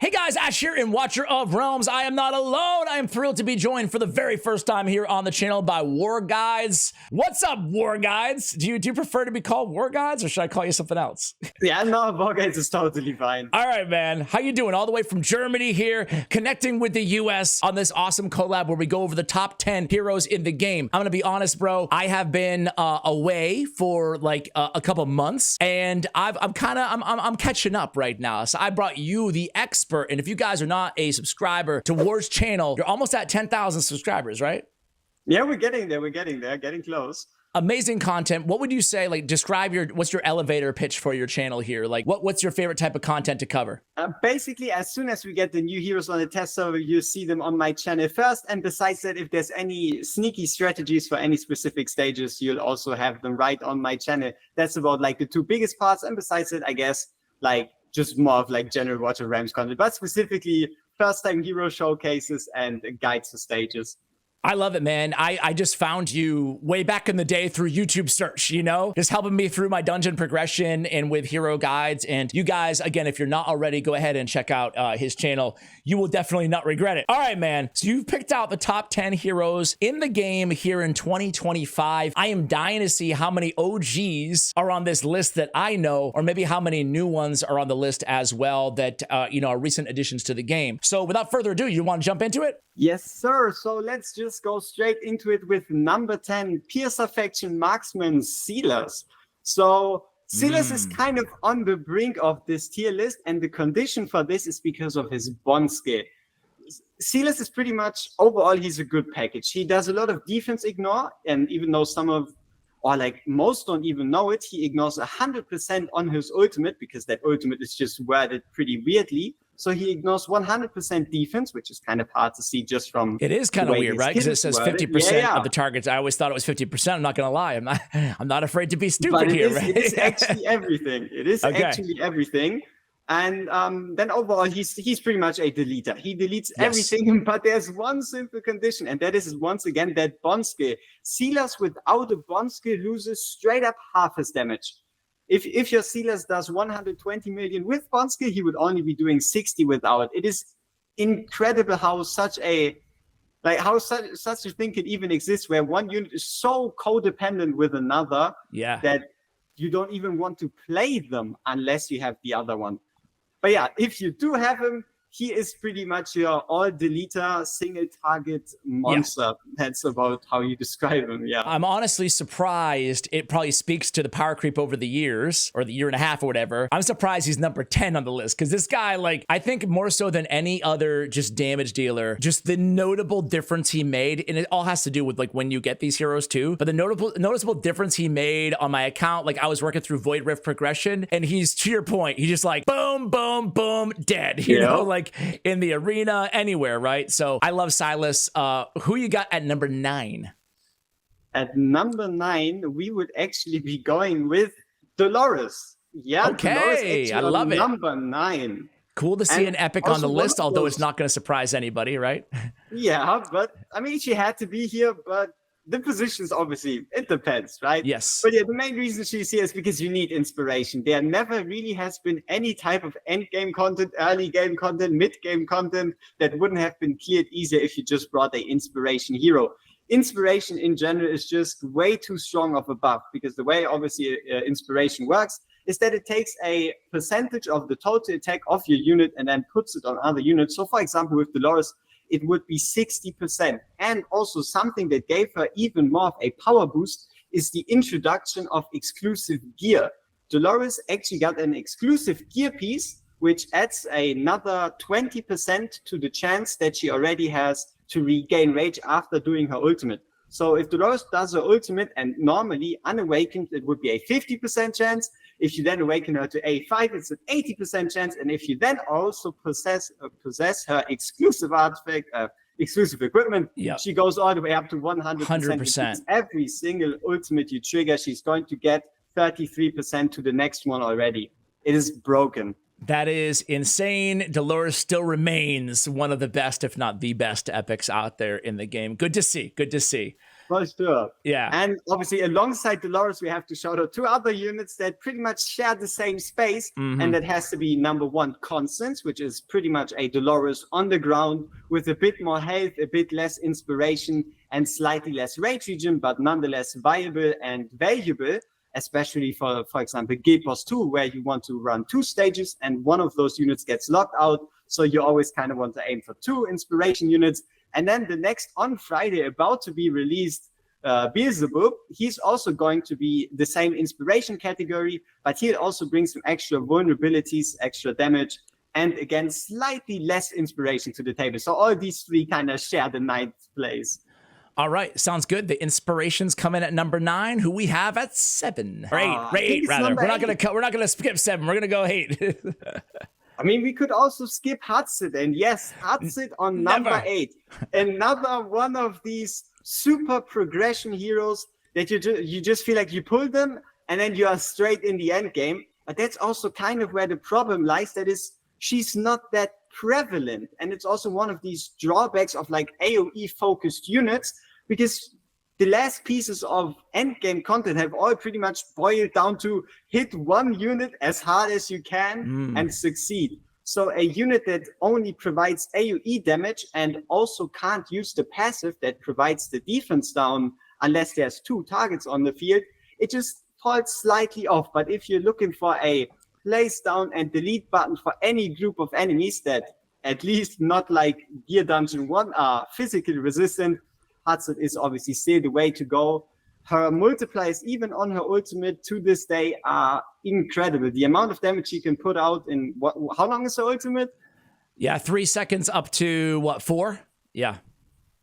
Hey guys, Ash here and Watcher of Realms. I am not alone. I am thrilled to be joined for the very first time here on the channel by War Guides. What's up, War Guides? Do you prefer to be called War Guides or should I call you something else? Yeah, no, War Guides is totally fine. All right, man. How you doing? All the way from Germany here, connecting with the US on this awesome collab where we go over the top 10 heroes in the game. I'm gonna be honest, bro. I have been away for like a couple months, and I'm catching up right now. So I brought you the expert. And if you guys are not a subscriber to War's channel, you're almost at 10,000 subscribers, right? Yeah, we're getting there. We're getting there. Getting close. Amazing content. What would you say, like, describe what's your elevator pitch for your channel here? Like, what's your favorite type of content to cover? Basically, as soon as we get the new heroes on the test server, you see them on my channel first. And besides that, if there's any sneaky strategies for any specific stages, you'll also have them right on my channel. That's about like the two biggest parts. And besides it, I guess, like, just more of like general Watch of Realms content, but specifically first-time hero showcases and guides to stages. I love it, man. I just found you way back in the day through YouTube search, you know, just helping me through my dungeon progression and with hero guides. And you guys, again, if you're not already, go ahead and check out his channel. You will definitely not regret it. All right, man. So you've picked out the top 10 heroes in the game here in 2025. I am dying to see how many OGs are on this list that I know, or maybe how many new ones are on the list as well that, you know, are recent additions to the game. So without further ado, you want to jump into it? Yes, sir. So let's just go straight into it with number 10, Piercer Faction Marksman Sealers. So Sealers is kind of on the brink of this tier list, and the condition for this is because of his bond skill. Sealers is pretty much, overall, he's a good package. He does a lot of defense ignore, and even though some of, or like most don't even know it, he ignores 100% on his ultimate, because that ultimate is just worded pretty weirdly. So he ignores 100% defense, which is kind of hard to see just from. It is kind of weird, right? Because it says 50% of the targets. I always thought it was 50%. I'm not going to lie. I'm not afraid to be stupid here, right? It is actually everything. It is actually everything. And then overall, he's pretty much a deleter. He deletes everything, but there's one simple condition, and that is, once again, that bond skill. Sealers without a bond skill loses straight up half his damage. If your Sealers does 120 million with bond skill, he would only be doing 60 without. It is incredible how such a thing could even exist, where one unit is so codependent with another that you don't even want to play them unless you have the other one. But yeah, if you do have him, he is pretty much your all-deleter, single-target monster. That's about how you describe him, I'm honestly surprised. It probably speaks to the power creep over the years, or the year and a half or whatever. I'm surprised he's number 10 on the list, because this guy, like, I think more so than any other just damage dealer, just the notable difference he made, and it all has to do with, like, when you get these heroes too, but the noticeable difference he made on my account, like, I was working through Void Rift progression, and he's, to your point, he's just like, boom, boom, boom, dead, you know, like, in the arena, anywhere, right? So I love Silas. Who you got at number 9? At number 9, we would actually be going with Dolores. Yeah, okay, I love it. Number 9. Cool to see an epic on the list, although it's not going to surprise anybody, right? Yeah, but I mean, she had to be here, but the positions, obviously, it depends, right? Yes. But yeah, the main reason she's here is because you need inspiration. There never really has been any type of end game content, early game content, mid game content that wouldn't have been cleared easier if you just brought an inspiration hero. Inspiration in general is just way too strong of a buff, because the way obviously inspiration works is that it takes a percentage of the total attack of your unit and then puts it on other units. So for example, with Dolores, it would be 60%. And also something that gave her even more of a power boost is the introduction of exclusive gear. Dolores actually got an exclusive gear piece, which adds another 20% to the chance that she already has to regain rage after doing her ultimate. So if Dolores does her ultimate, and normally unawakened, it would be a 50% chance. If you then awaken her to A5, it's an 80% chance. And if you then also possess her exclusive artifact, exclusive equipment, she goes all the way up to 100%. Every single ultimate you trigger, she's going to get 33% to the next one already. It is broken. That is insane. Dolores still remains one of the best, if not the best, epics out there in the game. Good to see. Good to see. For sure. Yeah. And obviously, alongside Dolores, we have to shout out two other units that pretty much share the same space. And that has to be number one, Constance, which is pretty much a Dolores on the ground with a bit more health, a bit less inspiration, and slightly less rage regen, but nonetheless viable and valuable, especially for example, Guild Boss 2, where you want to run 2 stages and one of those units gets locked out. So you always kind of want to aim for 2 inspiration units. And then the next on Friday, about to be released, Beelzebub, he's also going to be the same inspiration category, but he'll also bring some extra vulnerabilities, extra damage, and again, slightly less inspiration to the table. So all these 3 kind of share the 9th place. All right, sounds good. The inspirations come in at number 9. Who we have at 7 or 8 rather. We're not gonna skip 7. We're gonna go 8. I mean, we could also skip Hudson, and yes, Hudson on number 8. Another one of these super progression heroes that you just feel like you pull them and then you are straight in the end game. But that's also kind of where the problem lies. That is, she's not that prevalent, and it's also one of these drawbacks of like AoE focused units, because the last pieces of endgame content have all pretty much boiled down to hit one unit as hard as you can and succeed. So a unit that only provides AoE damage and also can't use the passive that provides the defense down unless there's 2 targets on the field, it just falls slightly off. But if you're looking for a place down and delete button for any group of enemies that, at least not like Gear Dungeon 1, are physically resistant, Hudson is obviously still the way to go. Her multipliers, even on her ultimate to this day, are incredible. The amount of damage she can put out in how long is her ultimate? Yeah, 3 seconds up to what, 4? Yeah.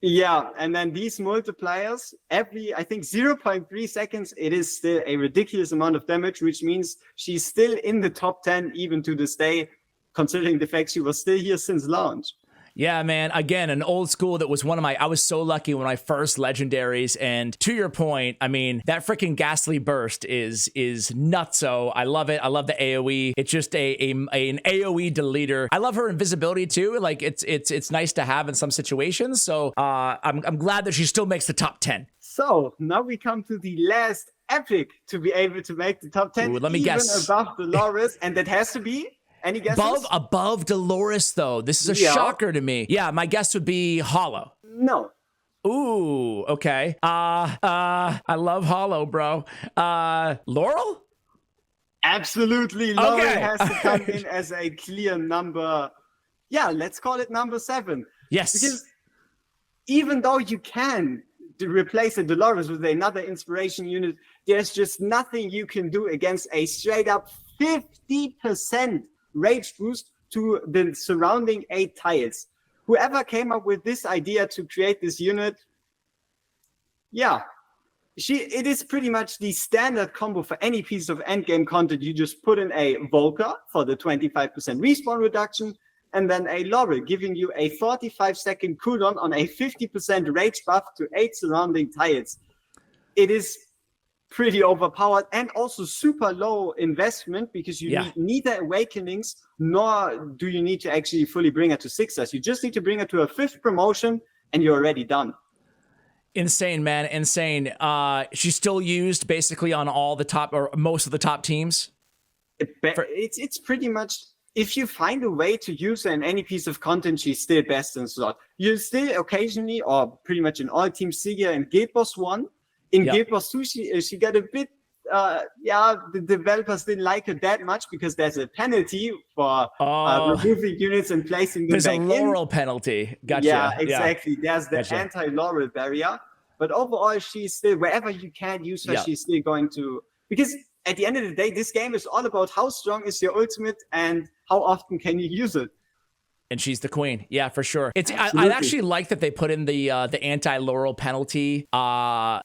Yeah, and then these multipliers, every, I think 0.3 seconds, it is still a ridiculous amount of damage, which means she's still in the top 10 even to this day, considering the fact she was still here since launch. Yeah, man. Again, an old school that was one of my, I was so lucky when I first legendaries. And to your point, I mean, that freaking ghastly burst is nutso. I love it. I love the AoE. It's just an AoE deleter. I love her invisibility too. Like it's nice to have in some situations. So I'm glad that she still makes the top 10. So now we come to the last epic to be able to make the top 10. Ooh, let me guess. Above Dolores, and that has to be. Any guesses? Above Dolores, though. This is a shocker to me. Yeah, my guess would be Hollow. No. Ooh, okay. I love Hollow, bro. Laurel? Absolutely. Laurel has to come in as a clear number. Yeah, let's call it number 7. Yes. Because even though you can replace a Dolores with another inspiration unit, there's just nothing you can do against a straight up 50% rage boost to the surrounding 8 tiles. Whoever came up with this idea to create this unit, yeah, it is pretty much the standard combo for any piece of endgame content. You just put in a Volker for the 25% respawn reduction, and then a Laurel, giving you a 45-second cooldown on a 50% rage buff to 8 surrounding tiles. It is pretty overpowered and also super low investment, because you need neither awakenings nor do you need to actually fully bring her to 6s. You just need to bring her to a 5th promotion and you're already done. Insane, man. Insane. She's still used basically on all the top or most of the top teams. It's pretty much, if you find a way to use her in any piece of content, she's still best in slot. You'll still occasionally, or pretty much in all teams, see her in Guild Boss 1. In Guild Boss 2, she got a bit, the developers didn't like her that much because there's a penalty for removing units and placing them back in. There's a Laurel penalty. Gotcha. Yeah, exactly. There's the anti-Laurel barrier. But overall, she's still, wherever you can use her, she's still going to, because at the end of the day, this game is all about how strong is your ultimate and how often can you use it. And she's the queen. Yeah, for sure. I actually like that they put in the anti-Laurel penalty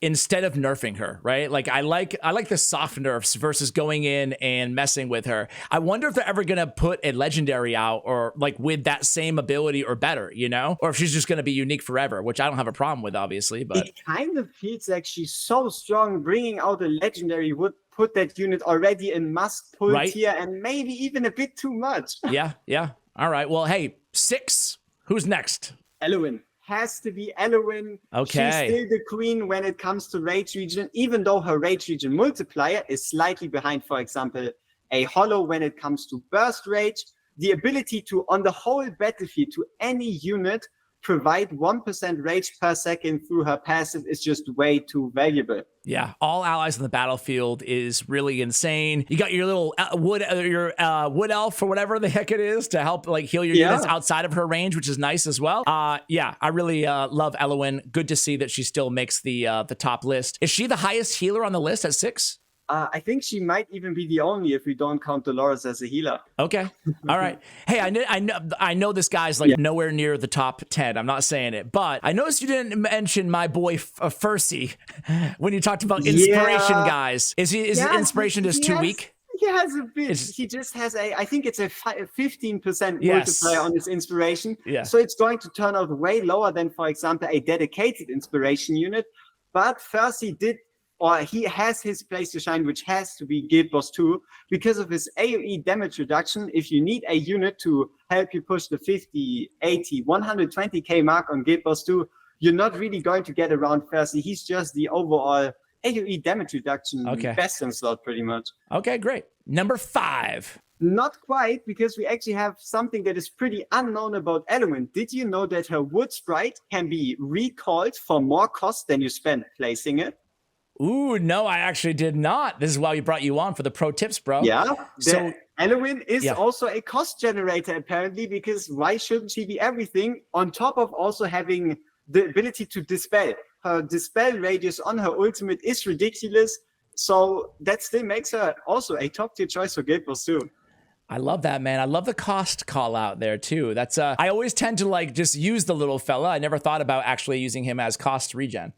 instead of nerfing her, right? Like I like the soft nerfs versus going in and messing with her. I wonder if they're ever gonna put a legendary out or like with that same ability or better, you know? Or if she's just gonna be unique forever, which I don't have a problem with, obviously. But it kind of feels like she's so strong. Bringing out a legendary would put that unit already in must pull tier, and maybe even a bit too much. Yeah. All right. Well, hey, 6. Who's next? Eluin has to be Elowen. Okay. She's still the queen when it comes to rage region, even though her rage region multiplier is slightly behind, for example, a Hollow when it comes to burst rage. The ability to, on the whole battlefield, to any unit, provide 1% rage per second through her passive is just way too valuable. Yeah, all allies on the battlefield is really insane. You got your little wood elf or whatever the heck it is to help like heal your units outside of her range, which is nice as well. Yeah, I really love Elowen. Good to see that she still makes the top list. Is she the highest healer on the list at 6? I think she might even be the only if we don't count Dolores as a healer. Okay. All right. Hey, I know this guy's like nowhere near the top 10. I'm not saying it, but I noticed you didn't mention my boy Fercy when you talked about inspiration, guys. Is his inspiration just too weak? He has a bit. He just has I think it's a 15% multiplier on his inspiration. Yeah. So it's going to turn out way lower than, for example, a dedicated inspiration unit. But Fercy he has his place to shine, which has to be Guild Boss 2, because of his AoE damage reduction. If you need a unit to help you push the 50, 80, 120k mark on Guild Boss 2, you're not really going to get around Fercy. He's just the overall AoE damage reduction best in slot, pretty much. Okay, great. Number 5. Not quite, because we actually have something that is pretty unknown about Elowen. Did you know that her wood sprite can be recalled for more cost than you spend placing it? Ooh, no, I actually did not. This is why we brought you on for the pro tips, bro. Yeah. So Elowen is also a cost generator, apparently, because why shouldn't she be everything? On top of also having the ability to dispel. Her dispel radius on her ultimate is ridiculous. So that still makes her also a top tier choice for Guild Boss 2. I love that, man. I love the cost call out there too. That's I always tend to like just use the little fella. I never thought about actually using him as cost regen.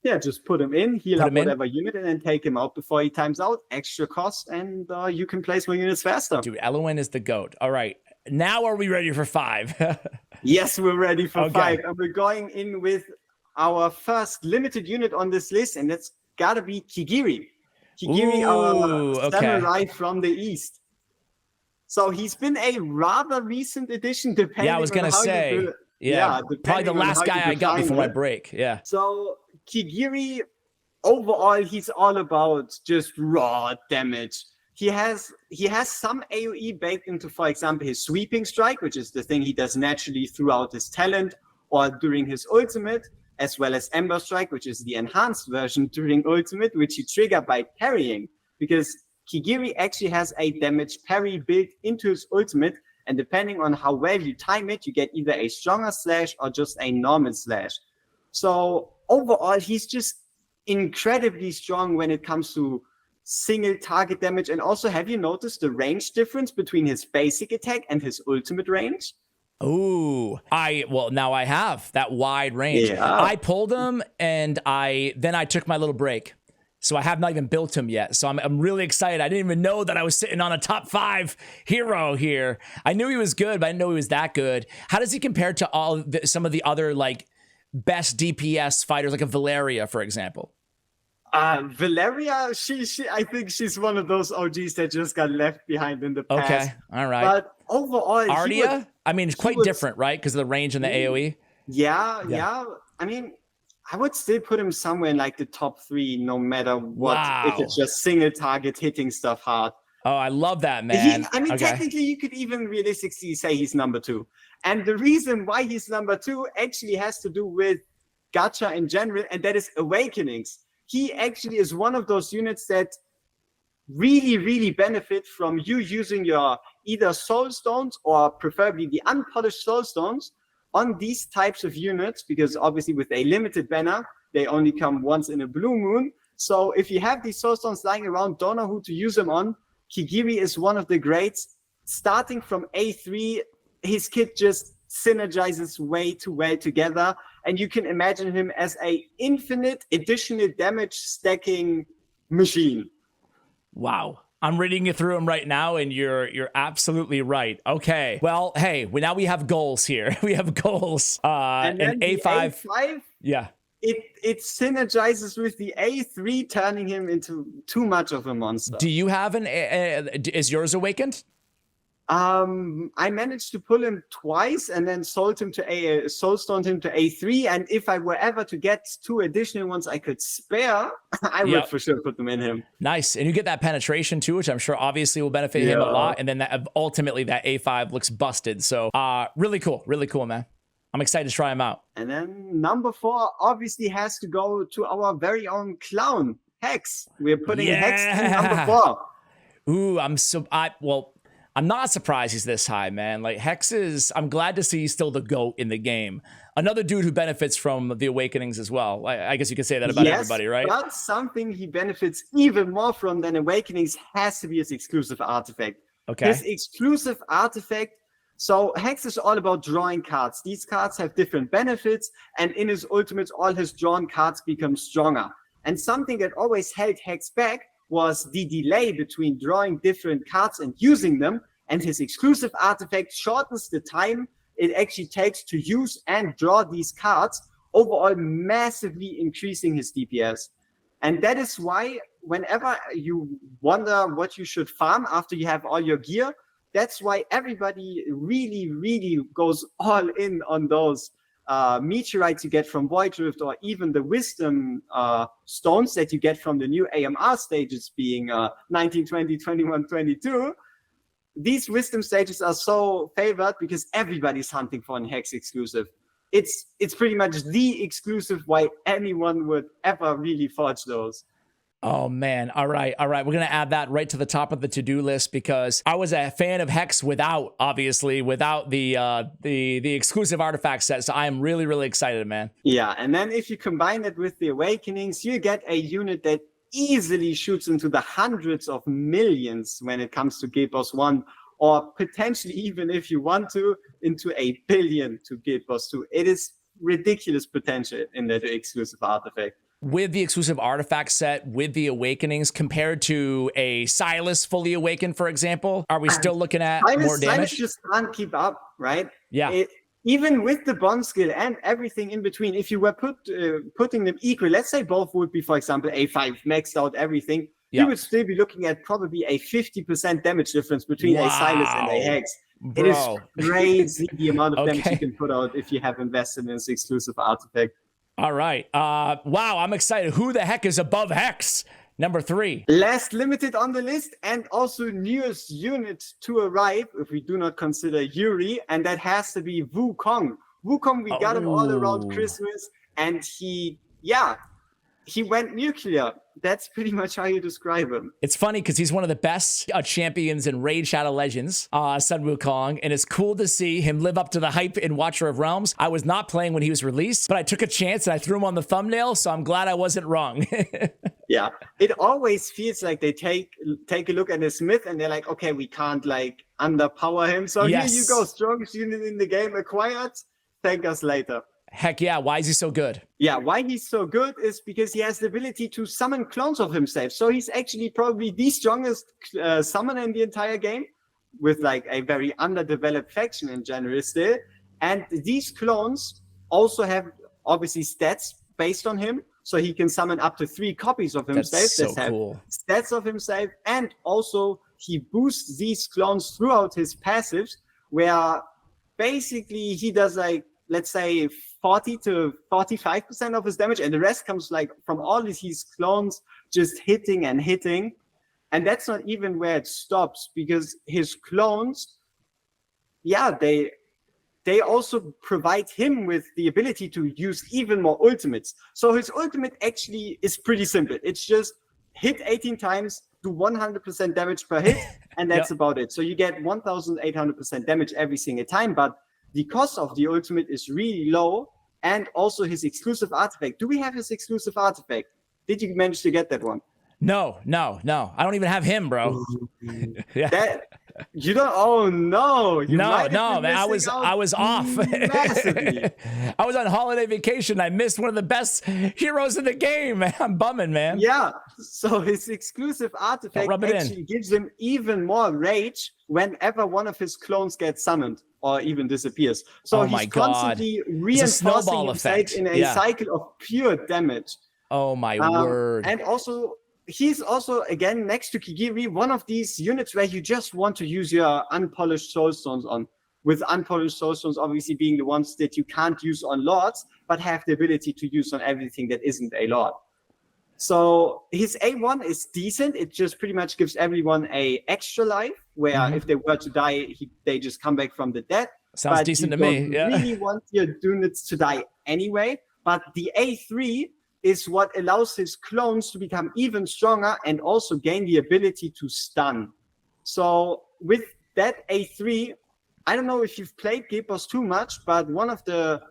Yeah, just put him in, heal up whatever unit, and then take him out before he times out. Extra cost, and you can place more units faster. Dude, Elowen is the GOAT. All right. Now are we ready for 5? Yes, we're ready for 5. And we're going in with our first limited unit on this list, and that's got to be Kigiri. Kigiri, our samurai from the east. So he's been a rather recent addition, depending on how I was going to say. Probably the last guy I got before my break. Yeah. So Kigiri, overall, he's all about just raw damage. He has some AoE baked into, for example, his sweeping strike, which is the thing he does naturally throughout his talent or during his ultimate, as well as Ember Strike, which is the enhanced version during ultimate, which you trigger by parrying, because Kigiri actually has a damage parry built into his ultimate, and depending on how well you time it, you get either a stronger slash or just a normal slash. So overall, he's just incredibly strong when it comes to single target damage. And also, have you noticed the range difference between his basic attack and his ultimate range? Oh, now I have that wide range. Yeah. I pulled him and then I took my little break. So I have not even built him yet. So I'm really excited. I didn't even know that I was sitting on a top 5 hero here. I knew he was good, but I didn't know he was that good. How does he compare to some of the other like best DPS fighters, like a Valeria, for example? Valeria, I think she's one of those OGs that just got left behind in the past. Okay, all right. But overall, Ardia, it's quite different, right? Because of the range and the AoE. Yeah. I mean, I would still put him somewhere in like the top 3, no matter what. Wow. If it's just single target hitting stuff hard. Oh, I love that, man. Technically, you could even realistically say he's number 2. And the reason why he's number 2 actually has to do with gacha in general, and that is Awakenings. He actually is one of those units that really, really benefit from you using your either soul stones or preferably the unpolished soul stones on these types of units, because obviously with a limited banner, they only come once in a blue moon. So if you have these soul stones lying around, don't know who to use them on, Kigiri is one of the greats. Starting from A3, his kit just synergizes way too well together, and you can imagine him as a infinite additional damage stacking machine. Wow. I'm reading you through them right now, and you're absolutely right. Okay. Well, hey, now we have goals here. We have goals. And then A5. A5, yeah. It synergizes with the A3, turning him into too much of a monster. Do you have is yours awakened? I managed to pull him twice and then soulstoned him to A3. And if I were ever to get 2 additional ones I could spare, I would for sure put them in him. Nice. And you get that penetration too, which I'm sure obviously will benefit him a lot. And then that ultimately that A5 looks busted. So really cool. Really cool, man. I'm excited to try him out. And then number 4 obviously has to go to our very own clown, Hex. We're putting Hex in number 4. Ooh, I'm not surprised he's this high, man. Like Hex is, I'm glad to see he's still the GOAT in the game. Another dude who benefits from the Awakenings as well. I guess you could say that about everybody, right? But something he benefits even more from than Awakenings has to be his exclusive artifact. Okay. His exclusive artifact. So Hex is all about drawing cards. These cards have different benefits, and in his ultimates, all his drawn cards become stronger. And something that always held Hex back was the delay between drawing different cards and using them, and his exclusive artifact shortens the time it actually takes to use and draw these cards, overall massively increasing his DPS. And that is why whenever you wonder what you should farm after you have all your gear, that's why everybody really, really goes all in on those meteorites you get from Void Rift, or even the wisdom stones that you get from the new AMR stages, being 19, 20, 21, 22. These wisdom stages are so favored because everybody's hunting for a Hex exclusive. It's pretty much the exclusive why anyone would ever really forge those. Oh man. All right. We're going to add that right to the top of the to-do list, because I was a fan of Hex without the exclusive artifact set. So I am really, really excited, man. Yeah. And then if you combine it with the Awakenings, you get a unit that easily shoots into the hundreds of millions when it comes to Guild Boss 1, or potentially, even if you want to, into a billion to Guild Boss 2. It is ridiculous potential in that exclusive artifact. With the exclusive artifact set, with the Awakenings, compared to a Silas fully awakened, for example, are we still looking at more damage? Silas just can't keep up, right? Yeah. Even with the bond skill and everything in between, if you were putting them equal, let's say both would be, for example, A5, maxed out everything, you would still be looking at probably a 50% damage difference between a Silas and a Hex. Bro. It is crazy the amount of damage you can put out if you have invested in this exclusive artifact. All right. Wow, I'm excited. Who the heck is above Hex? Number 3. Last limited on the list, and also newest unit to arrive, if we do not consider Yuri, and that has to be Wukong. Wukong, we got him all around Christmas, and he went nuclear. That's pretty much how you describe him. It's funny because he's one of the best champions in Raid Shadow Legends, Sun Wukong, and it's cool to see him live up to the hype in Watcher of Realms. I was not playing when he was released, but I took a chance and I threw him on the thumbnail, so I'm glad I wasn't wrong. Yeah, it always feels like they take a look at his myth and they're like, okay, we can't like underpower him, so here you go, strongest unit in the game acquired, thank us later. Heck yeah, why is he so good? Yeah, why he's so good is because he has the ability to summon clones of himself. So he's actually probably the strongest summoner in the entire game, with like a very underdeveloped faction in general still. And these clones also have obviously stats based on him. So he can summon up to 3 copies of himself. That's so cool. Stats of himself, and also he boosts these clones throughout his passives, where basically he does like, let's say 40 to 45% of his damage, and the rest comes like from all these clones just hitting and hitting. And that's not even where it stops, because his clones, they also provide him with the ability to use even more ultimates. So his ultimate actually is pretty simple. It's just hit 18 times, do 100% damage per hit, and that's about it. So you get 1,800% damage every single time, but the cost of the ultimate is really low, and also his exclusive artifact. Do we have his exclusive artifact? Did you manage to get that one? No. I don't even have him, bro. You don't? Oh no! No, man. I was off. I was on holiday vacation. I missed one of the best heroes in the game, man. I'm bumming, man. Yeah. So his exclusive artifact actually gives him even more rage whenever one of his clones gets summoned or even disappears. So he's constantly reinforcing himself in a cycle of pure damage. Oh my word! And also, he's also, again, next to Kigiri, one of these units where you just want to use your unpolished soulstones on. With unpolished soulstones obviously being the ones that you can't use on lords, but have the ability to use on everything that isn't a lord. So his A1 is decent. It just pretty much gives everyone a extra life, where if they were to die, they just come back from the dead. Sounds decent to me. Yeah. You really want your units to die anyway. But the A3 is what allows his clones to become even stronger and also gain the ability to stun. So with that A3, I don't know if you've played Guild Wars too much, but one of the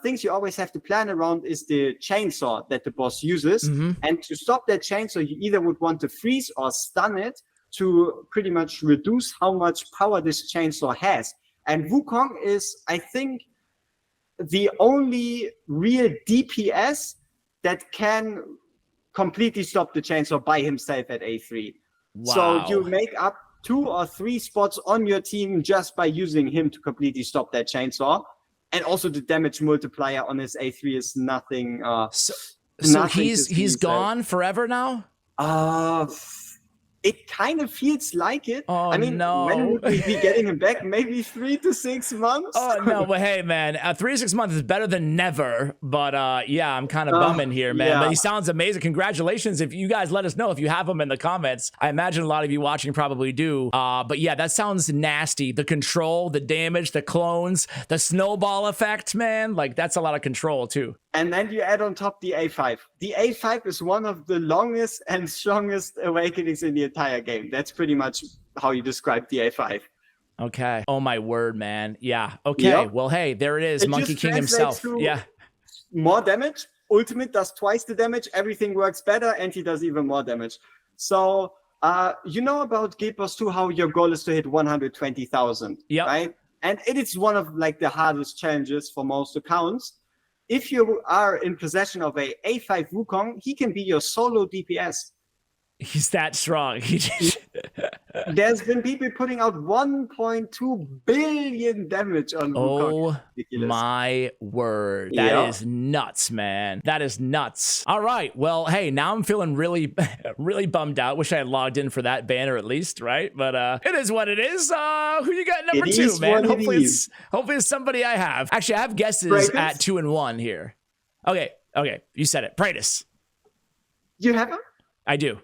things you always have to plan around is the chainsaw that the boss uses. And to stop that chainsaw, you either would want to freeze or stun it to pretty much reduce how much power this chainsaw has. And Wukong is, I think, the only real DPS that can completely stop the chainsaw by himself at A3. Wow. So you make up 2 or 3 spots on your team just by using him to completely stop that chainsaw. And also the damage multiplier on his A3 is nothing. So he's gone forever now? It kind of feels like it. Oh, I mean, no. when would we be getting him back? Maybe 3 to 6 months? Oh, no, but hey, man, 3 to 6 months is better than never. But yeah, I'm kind of bumming here, man. Yeah. But he sounds amazing. Congratulations. If you guys let us know if you have him in the comments. I imagine a lot of you watching probably do. But yeah, that sounds nasty. The control, the damage, the clones, the snowball effect, man. Like, that's a lot of control, too. And then you add on top the A5. The A5 is one of the longest and strongest awakenings in the entire game. That's pretty much how you describe the A5. Okay. Oh, my word, man. Yeah. Okay. Yep. Well, hey, there it is. Monkey King himself. Yeah. More damage. Ultimate does twice the damage. Everything works better, and he does even more damage. So, you know about Guild Wars 2, how your goal is to hit 120,000, right? And it is one of like the hardest challenges for most accounts. If you are in possession of a A5 Wukong, he can be your solo DPS. He's that strong. There's been people putting out 1.2 billion damage on Wukong. Oh my word. That is nuts, man. That is nuts. All right. Well, hey, now I'm feeling really, really bummed out. Wish I had logged in for that banner at least, right? But it is what it is. Who you got number 2, man? Hopefully it's somebody I have. Actually, I have guesses at 2 and 1 here. Okay. You said it. Praetus. You have him? I do.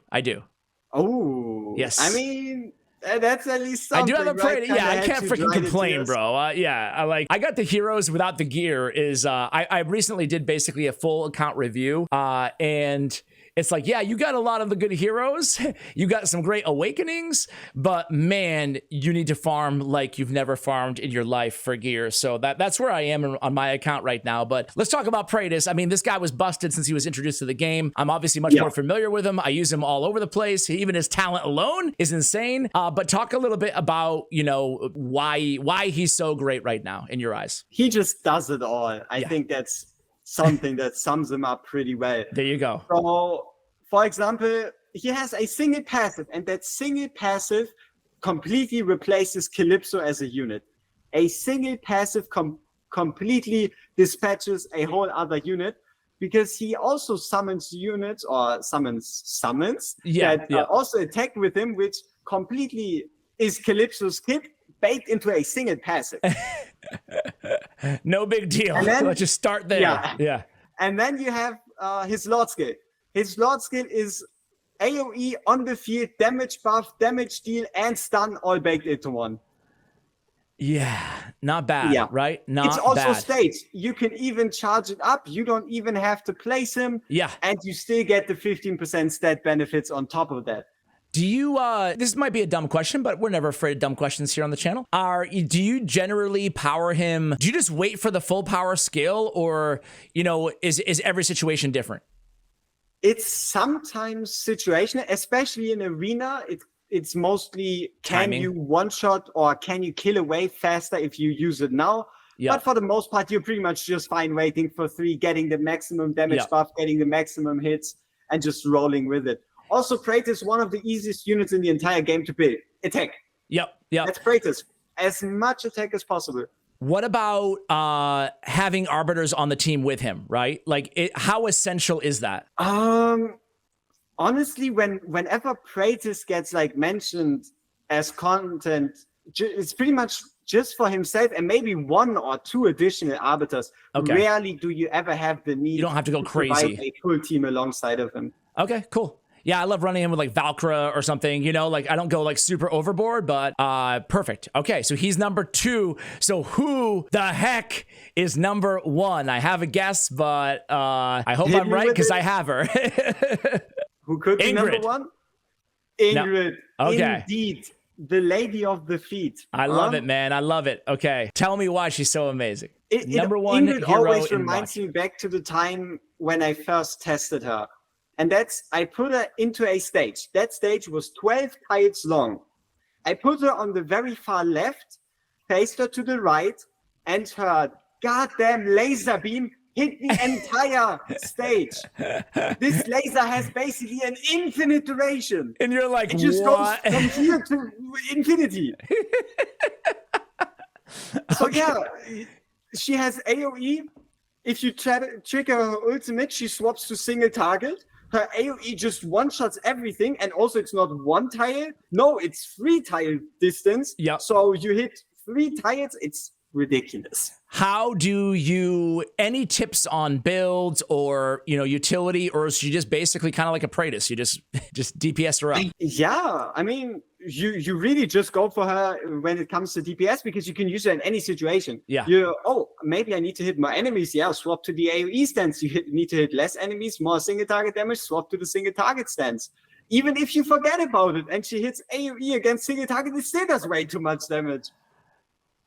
Oh. Yes. I mean, that's at least something. I do have a Praetus. Yeah, I can't freaking complain, bro. I got the heroes without the gear. I recently did basically a full account review, and it's like, yeah, you got a lot of the good heroes. You got some great awakenings, but man, you need to farm like you've never farmed in your life for gear. So that's where I am on my account right now. But let's talk about Praetus. I mean, this guy was busted since he was introduced to the game. I'm obviously much more familiar with him. I use him all over the place. Even his talent alone is insane. But talk a little bit about, why he's so great right now in your eyes. He just does it all. I think that's something that sums him up pretty well. There you go. So, for example, he has a single passive, and that single passive completely replaces Calypso as a unit. A single passive completely dispatches a whole other unit, because he also summons units, or summons that also attack with him, which completely is Calypso's kit baked into a single passive. No big deal. Then, let's just start there. Yeah. And then you have his Lord skill. His Lord skill is AoE on the field, damage buff, damage deal, and stun all baked into one. Yeah, not bad, right? Not bad. It's also staged. You can even charge it up. You don't even have to place him. Yeah. And you still get the 15% stat benefits on top of that. Do you, this might be a dumb question, but we're never afraid of dumb questions here on the channel. Do you generally power him? Do you just wait for the full power scale, or, is every situation different? It's sometimes situational, especially in arena. It's mostly, can you one-shot or can you kill away faster if you use it now? But for the most part, you're pretty much just fine waiting for 3, getting the maximum damage buff, getting the maximum hits, and just rolling with it. Also, Praetus is one of the easiest units in the entire game to build. Attack. Yep. That's Praetus. As much attack as possible. What about having arbiters on the team with him, right? Like, how essential is that? honestly, whenever Praetus gets like mentioned as content, it's pretty much just for himself and maybe 1 or 2 additional arbiters. Okay. Rarely do you ever have the need. You don't have to go crazy. Provide a full team alongside of him. Okay, cool. Yeah, I love running in with like Valkyra or something, you know, like I don't go like super overboard, but perfect. Okay, so he's number 2. So who the heck is number 1? I have a guess, but I hope I'm right because I have her. Who could be number 1? Ingrid. No. Okay. Indeed. The lady of the feet. I love it, man. I love it. Okay. Tell me why she's so amazing. Number 1 Ingrid hero always in reminds Watch. me back to the time when I first tested her. And I put her into a stage. That stage was 12 tiles long. I put her on the very far left, faced her to the right, and her goddamn laser beam hit the entire stage. This laser has basically an infinite duration. And you're like, it just what? goes from here to infinity. So yeah, she has AoE. If you trigger her ultimate, she swaps to single target. Her AoE just one-shots everything, and also it's not 1 tile. No, it's 3 tile distance. Yeah. So you hit 3 tiles. It's ridiculous. How do you, any tips on builds or, you know, utility, or is she just basically kind of like a Praetus? You just DPS her up? Yeah, I mean, you really just go for her when it comes to DPS because you can use her in any situation. Yeah. Maybe I need to hit more enemies. Yeah, swap to the AoE stance. You need to hit less enemies, more single target damage, swap to the single target stance. Even if you forget about it and she hits AoE against single target, it still does way too much damage.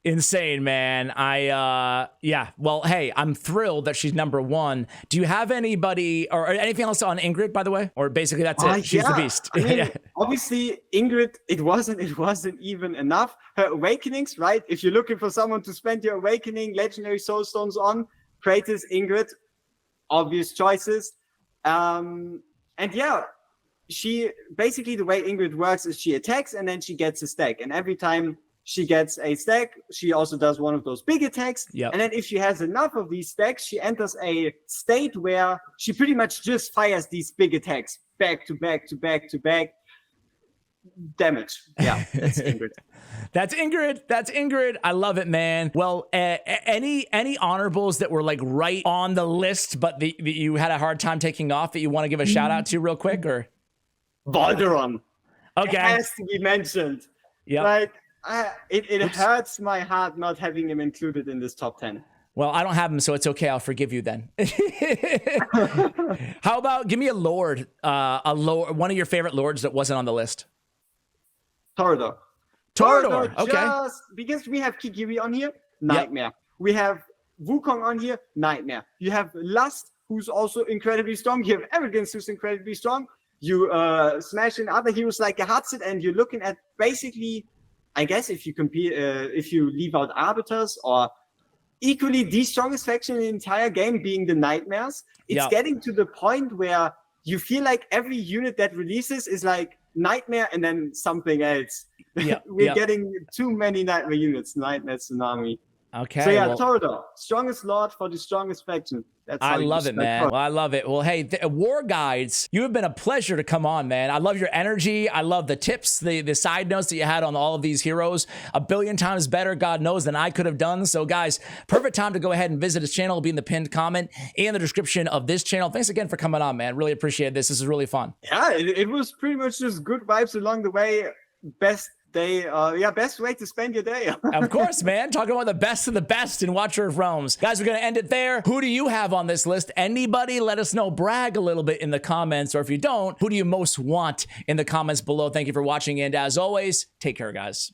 Insane, man. Yeah. Well, hey, I'm thrilled that she's number 1. Do you have anybody or anything else on Ingrid, by the way? Or basically that's it. She's the beast. I mean, obviously, Ingrid, it wasn't even enough. Her awakenings, right? If you're looking for someone to spend your awakening legendary soulstones on, Praetus, Ingrid, obvious choices. And yeah, she basically, the way Ingrid works is she attacks and then she gets a stack. And every time she gets a stack, she also does one of those big attacks. Yep. And then if she has enough of these stacks, she enters a state where she pretty much just fires these big attacks back to back to back to back. Damage. Yeah, that's Ingrid. That's Ingrid. That's Ingrid. I love it, man. Well, any honorables that were like right on the list, but you had a hard time taking off that you want to give a shout out to real quick, or? Balderon. Okay. It has to be mentioned. Yeah. Like, it hurts my heart not having him included in this top 10. Well, I don't have him, so it's okay. I'll forgive you then. How about give me a lord, one of your favorite lords that wasn't on the list? Torador. Okay. Just because we have Kikiri on here, nightmare. Yep. We have Wukong on here, nightmare. You have Lust, who's also incredibly strong. You have Arrogance, who's incredibly strong. You smash in other heroes like a Hatsit, and you're looking at basically, I guess if you compare, if you leave out Arbiters or equally the strongest faction in the entire game being the Nightmares, it's getting to the point where you feel like every unit that releases is like Nightmare and then something else. We're getting too many Nightmare units, Nightmare Tsunami. Okay. So yeah, Torador, strongest lord for the strongest faction. I love it, man. Well, I love it. Well, hey, War Guides, you have been a pleasure to come on, man. I love your energy. I love the tips, the side notes that you had on all of these heroes. A billion times better, God knows, than I could have done. So, guys, perfect time to go ahead and visit his channel. It'll be in the pinned comment and the description of this channel. Thanks again for coming on, man. Really appreciate this. This is really fun. Yeah, it was pretty much just good vibes along the way. Best way to spend your day. Of course, man. Talking about the best of the best in Watcher of Realms. Guys, we're going to end it there. Who do you have on this list? Anybody? Let us know. Brag a little bit in the comments. Or if you don't, who do you most want in the comments below? Thank you for watching. And as always, take care, guys.